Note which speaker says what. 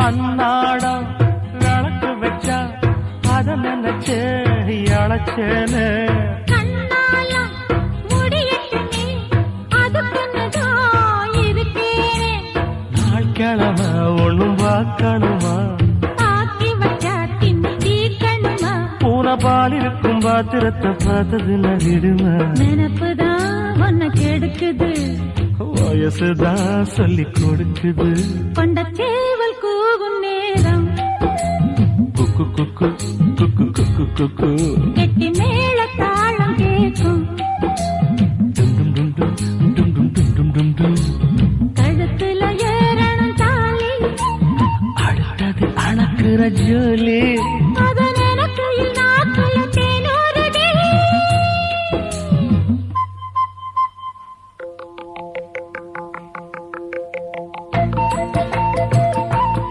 Speaker 1: அன்னாடம் விளக்கு வச்சா அத நினைச்சே அழைச்சேனே கிழமை ஒண்ணும் பார்க்கணுமா பூனை பால் இருக்கும் பாத்திரத்தை பார்த்தது நடிடுமா
Speaker 2: நினப்புதான் ஒன்ன கெடுக்குது
Speaker 1: வயசுதான் சொல்லி கொடுக்குது
Speaker 2: கொண்ட சேவல் கூவும் நேரம்
Speaker 1: குக்கு குக்கு குக்கு குக்கு குக்கு
Speaker 2: கெட்டி மேல தாளம் கேட்கும்
Speaker 1: டும் டும் டும் டும் டும் டும் டும் டும் டும்
Speaker 2: கழுத்துல ஏறணும் தாலி
Speaker 1: அடுத்தது அணக்குற ஜோலி